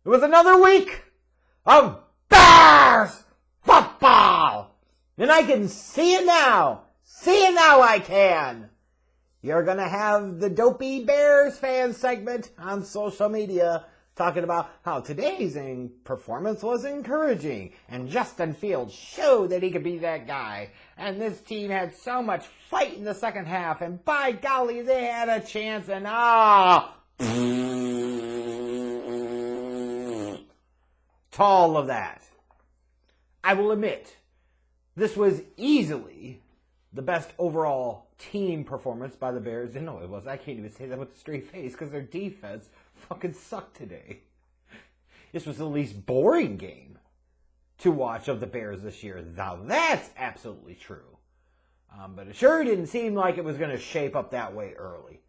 It was another week of Bears football. And I can see it now. See it now, I can. You're going to have the dopey Bears fan segment on social media talking about how today's performance was encouraging. And Justin Fields showed that he could be that guy. And this team had so much fight in the second half. And by golly, they had a chance. And to all of that. I will admit, this was easily the best overall team performance by the Bears. And no, it was. I can't even say that with a straight face because their defense fucking sucked today. This was the least boring game to watch of the Bears this year. Now that's absolutely true. But it sure didn't seem like it was going to shape up that way early.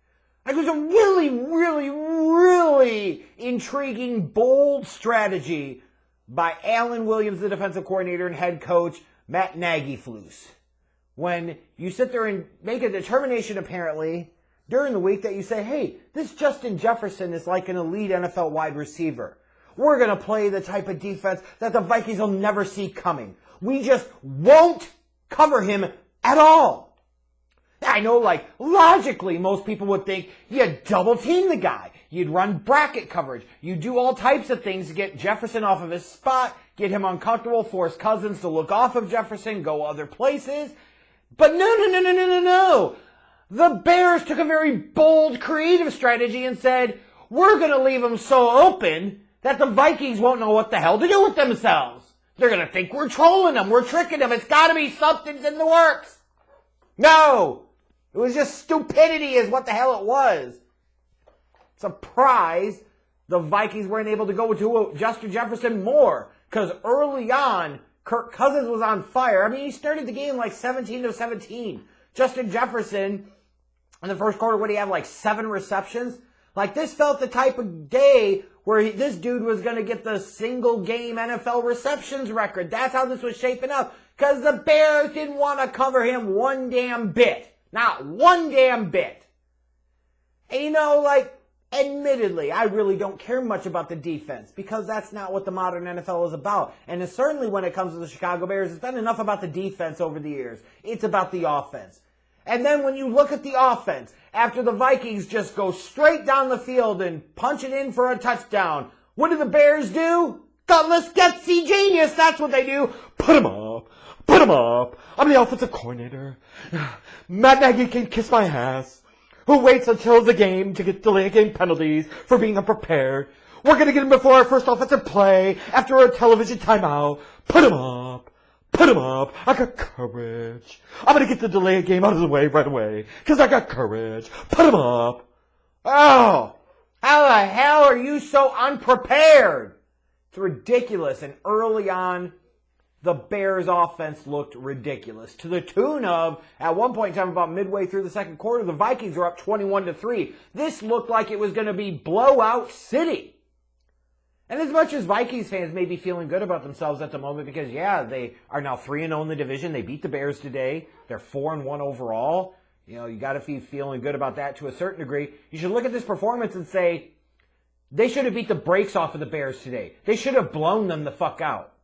It was a really, really, really intriguing, bold strategy by Alan Williams, the defensive coordinator and head coach, Matt Nagy-Flus. When you sit there and make a determination, apparently, during the week that you say, hey, this Justin Jefferson is like an elite NFL wide receiver. We're going to play the type of defense that the Vikings will never see coming. We just won't cover him at all. I know, logically, most people would think you'd double team the guy. You'd run bracket coverage. You'd do all types of things to get Jefferson off of his spot, get him uncomfortable, force Cousins to look off of Jefferson, go other places. But no. The Bears took a very bold, creative strategy and said, we're going to leave him so open that the Vikings won't know what the hell to do with themselves. They're going to think we're trolling them, we're tricking them. It's got to be something's in the works. No. It was just stupidity is what the hell it was. Surprise, the Vikings weren't able to go to Justin Jefferson more. Because early on, Kirk Cousins was on fire. I mean, he started the game 17-17. Justin Jefferson, in the first quarter, what did he have, 7 receptions? This felt the type of day where this dude was going to get the single-game NFL receptions record. That's how this was shaping up. Because the Bears didn't want to cover him one damn bit. Not one damn bit. And admittedly, I really don't care much about the defense because that's not what the modern NFL is about. And certainly when it comes to the Chicago Bears, it's been enough about the defense over the years. It's about the offense. And then when you look at the offense, after the Vikings just go straight down the field and punch it in for a touchdown, what do the Bears do? Gutless, gutsy genius, that's what they do. Put him up. Put him up. I'm the offensive coordinator. Matt Nagy can kiss my ass. Who waits until the game to get delayed game penalties for being unprepared. We're going to get him before our first offensive play after a television timeout. Put him up. Put him up. I got courage. I'm going to get the delayed game out of the way right away because I got courage. Put him up. Oh, how the hell are you so unprepared? It's ridiculous. And early on, the Bears offense looked ridiculous to the tune of, at one point in time, about midway through the second quarter, the Vikings were up 21-3. This looked like it was going to be blowout city. And as much as Vikings fans may be feeling good about themselves at the moment because, yeah, they are now 3-0 in the division. They beat the Bears today. They're 4-1 overall. You got to be feeling good about that to a certain degree. You should look at this performance and say, they should have beat the brakes off of the Bears today. They should have blown them the fuck out.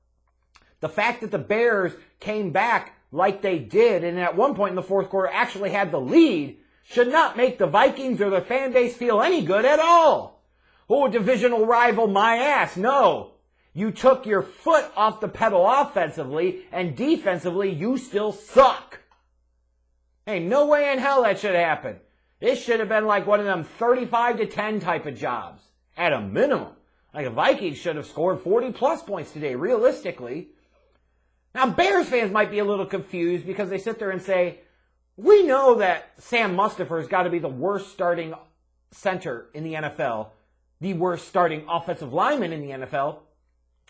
The fact that the Bears came back like they did and at one point in the fourth quarter actually had the lead should not make the Vikings or their fan base feel any good at all. Oh, divisional rival, my ass. No. You took your foot off the pedal offensively, and defensively, you still suck. Hey, no way in hell that should happen. This should have been like one of them 35-10 type of jobs, at a minimum. The Vikings should have scored 40-plus points today, realistically. Now, Bears fans might be a little confused because they sit there and say, we know that Sam Mustipher's got to be the worst starting center in the NFL, the worst starting offensive lineman in the NFL,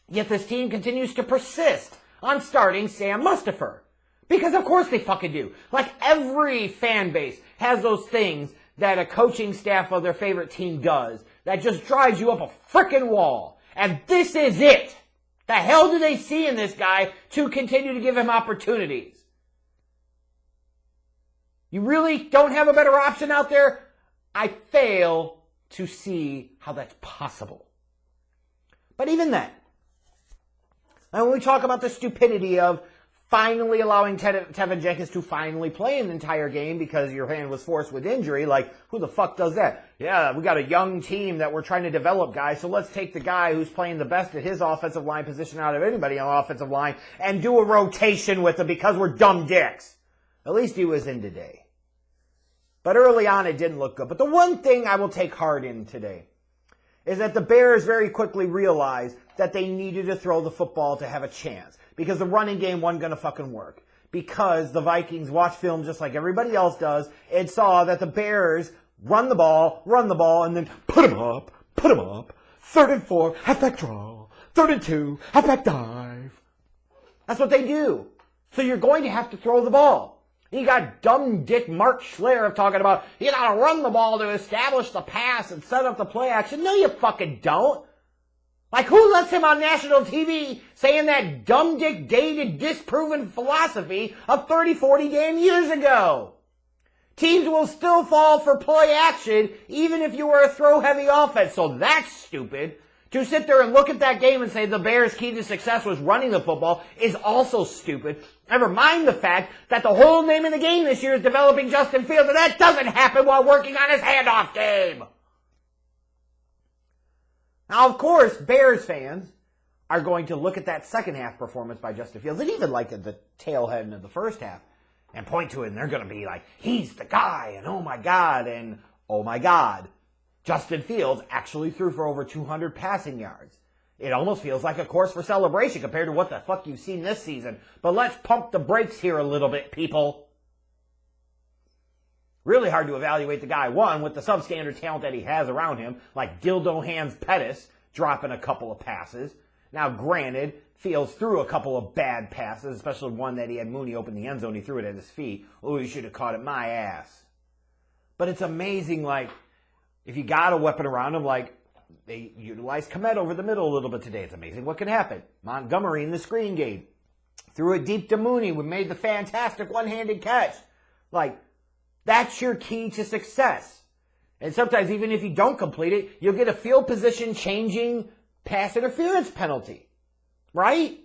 yet this team continues to persist on starting Sam Mustipher. Because of course they fucking do. Every fan base has those things that a coaching staff of their favorite team does that just drives you up a frickin' wall. And this is it. The hell do they see in this guy to continue to give him opportunities? You really don't have a better option out there? I fail to see how that's possible. But even then, and when we talk about the stupidity of finally allowing Tevin Jenkins to finally play an entire game because your hand was forced with injury, like, who the fuck does that? Yeah, we got a young team that we're trying to develop, guys, so let's take the guy who's playing the best at his offensive line position out of anybody on offensive line and do a rotation with him because we're dumb dicks. At least he was in today. But early on, it didn't look good. But the one thing I will take heart in today is that the Bears very quickly realized that they needed to throw the football to have a chance. Because the running game wasn't going to fucking work. Because the Vikings watched film just like everybody else does and saw that the Bears run the ball, and then put them up. 3rd and 4, halfback draw. 3rd and 2, halfback dive. That's what they do. So you're going to have to throw the ball. You got dumb dick Mark Schlereth talking about, you gotta run the ball to establish the pass and set up the play action. No, you fucking don't. Like, who lets him on national TV saying that dumb dick dated disproven philosophy of 30, 40 damn years ago? Teams will still fall for play action even if you were a throw-heavy offense. So that's stupid. To sit there and look at that game and say the Bears' key to success was running the football is also stupid. Never mind the fact that the whole name of the game this year is developing Justin Fields, and that doesn't happen while working on his handoff game. Now, of course, Bears fans are going to look at that second half performance by Justin Fields, and even like the tail end of the first half, and point to it, and they're going to be like, he's the guy, and oh my God, Justin Fields actually threw for over 200 passing yards. It almost feels like a cause for celebration compared to what the fuck you've seen this season. But let's pump the brakes here a little bit, people. Really hard to evaluate the guy, one, with the substandard talent that he has around him, like Dildo Hands Pettis dropping a couple of passes. Now, granted, Fields threw a couple of bad passes, especially one that he had Mooney open the end zone. He threw it at his feet. Oh, he should have caught it my ass. But it's amazing, like, if you got a weapon around him, like, they utilized Kmet over the middle a little bit today. It's amazing what can happen. Montgomery in the screen game threw it deep to Mooney. We made the fantastic one-handed catch. Like, that's your key to success. And sometimes even if you don't complete it, you'll get a field position changing pass interference penalty. Right?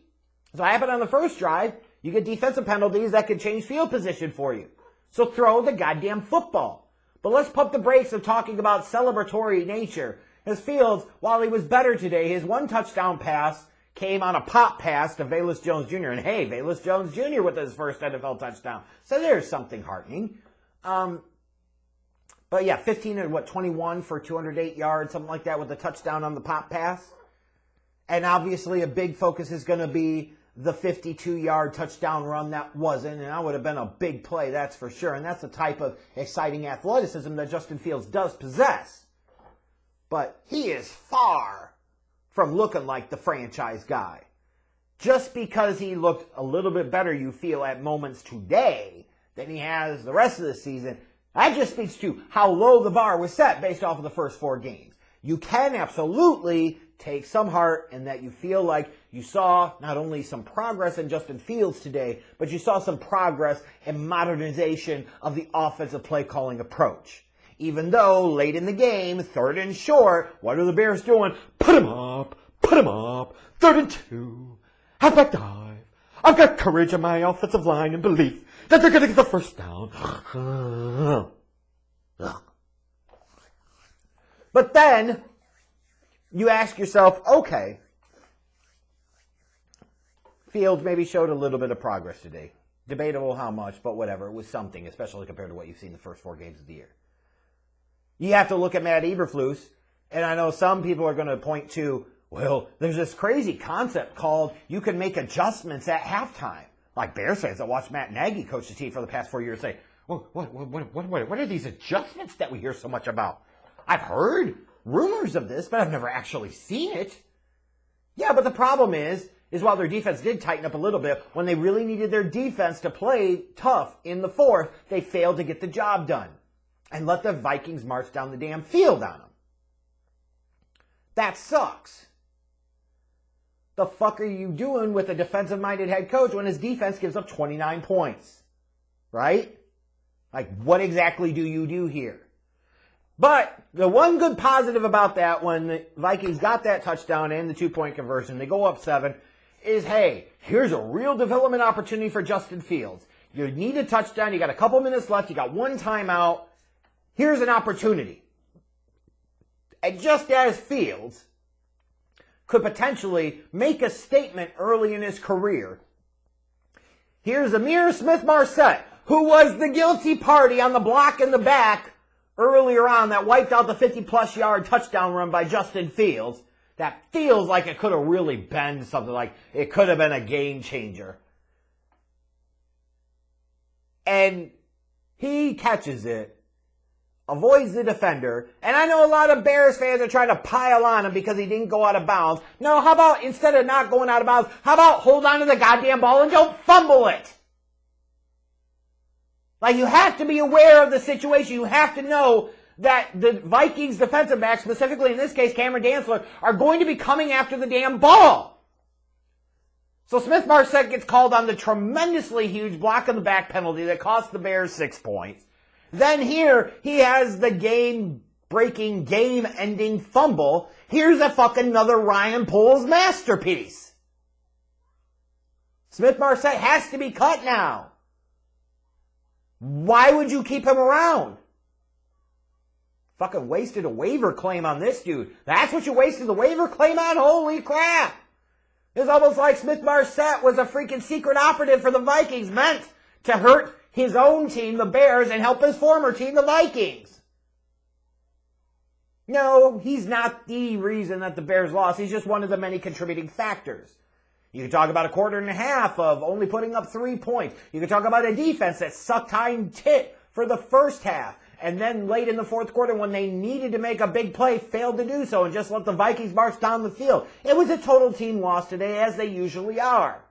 So it happened on the first drive. You get defensive penalties that can change field position for you. So throw the goddamn football. But let's pump the brakes of talking about celebratory nature. His Fields, while he was better today, his one touchdown pass came on a pop pass to Velus Jones Jr. And hey, Velus Jones Jr. with his first NFL touchdown. So there's something heartening. But yeah, 21 for 208 yards, something like that with a touchdown on the pop pass. And obviously a big focus is going to be the 52-yard touchdown run that wasn't, and that would have been a big play, that's for sure. And that's the type of exciting athleticism that Justin Fields does possess. But he is far from looking like the franchise guy. Just because he looked a little bit better, you feel, at moments today than he has the rest of the season, that just speaks to how low the bar was set based off of the first 4 games. You can absolutely take some heart in that you feel like you saw not only some progress in Justin Fields today, but you saw some progress in modernization of the offensive play calling approach. Even though late in the game, 3rd and short, what are the Bears doing? Put him up, 3rd and 2, halfback dive. I've got courage in my offensive line and belief that they're going to get the first down. But then you ask yourself, okay, Fields maybe showed a little bit of progress today. Debatable how much, but whatever. It was something, especially compared to what you've seen the first 4 games of the year. You have to look at Matt Eberflus, and I know some people are going to point to, well, there's this crazy concept called you can make adjustments at halftime. Like Bears fans that watch Matt Nagy coach the team for the past 4 years say, well, what are these adjustments that we hear so much about? I've heard rumors of this, but I've never actually seen it. Yeah, but the problem is while their defense did tighten up a little bit, when they really needed their defense to play tough in the 4th, they failed to get the job done and let the Vikings march down the damn field on them. That sucks. The fuck are you doing with a defensive-minded head coach when his defense gives up 29 points? Right? Like, what exactly do you do here? But the one good positive about that, when the Vikings got that touchdown and the 2-point conversion, they go up 7, is, hey, here's a real development opportunity for Justin Fields. You need a touchdown. You got a couple minutes left. You got one timeout. Here's an opportunity. And just as Fields could potentially make a statement early in his career, here's Amir Smith-Marset, who was the guilty party on the block in the back earlier on that wiped out the 50-plus yard touchdown run by Justin Fields. That feels like it could have really been something, like it could have been a game changer. And he catches it, avoids the defender, and I know a lot of Bears fans are trying to pile on him because he didn't go out of bounds. No, how about instead of not going out of bounds, how about hold on to the goddamn ball and don't fumble it? Like, you have to be aware of the situation. You have to know that the Vikings defensive backs, specifically in this case Cameron Dantzler, are going to be coming after the damn ball. So Smith-Marset gets called on the tremendously huge block in the back penalty that cost the Bears 6 points. Then here, he has the game-breaking, game-ending fumble. Here's a fucking another Ryan Poles masterpiece. Smith-Marset has to be cut now. Why would you keep him around? Fucking wasted a waiver claim on this dude. That's what you wasted the waiver claim on? Holy crap. It's almost like Smith-Marset was a freaking secret operative for the Vikings, meant to hurt his own team, the Bears, and help his former team, the Vikings. No, he's not the reason that the Bears lost. He's just one of the many contributing factors. You can talk about a quarter and a half of only putting up 3 points. You can talk about a defense that sucked hind tit for the first half. And then late in the fourth quarter, when they needed to make a big play, failed to do so and just let the Vikings march down the field. It was a total team loss today, as they usually are.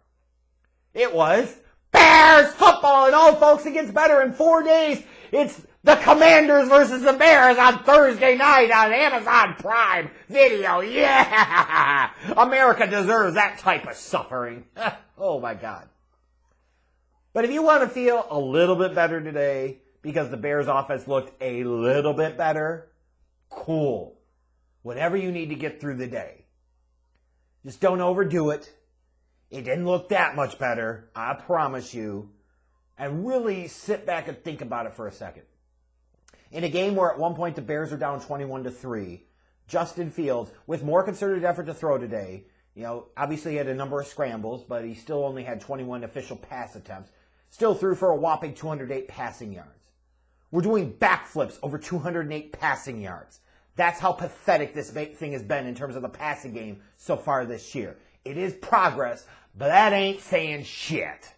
It was Bears football, and oh, folks, it gets better in 4 days. It's the Commanders versus the Bears on Thursday night on Amazon Prime Video. Yeah! America deserves that type of suffering. Oh, my God. But if you want to feel a little bit better today because the Bears offense looked a little bit better, cool. Whatever you need to get through the day. Just don't overdo it. It didn't look that much better, I promise you. And really sit back and think about it for a second. In a game where at one point the Bears are down 21-3, Justin Fields, with more concerted effort to throw today, obviously he had a number of scrambles, but he still only had 21 official pass attempts, still threw for a whopping 208 passing yards. We're doing backflips over 208 passing yards. That's how pathetic this thing has been in terms of the passing game so far this year. It is progress, but that ain't saying shit.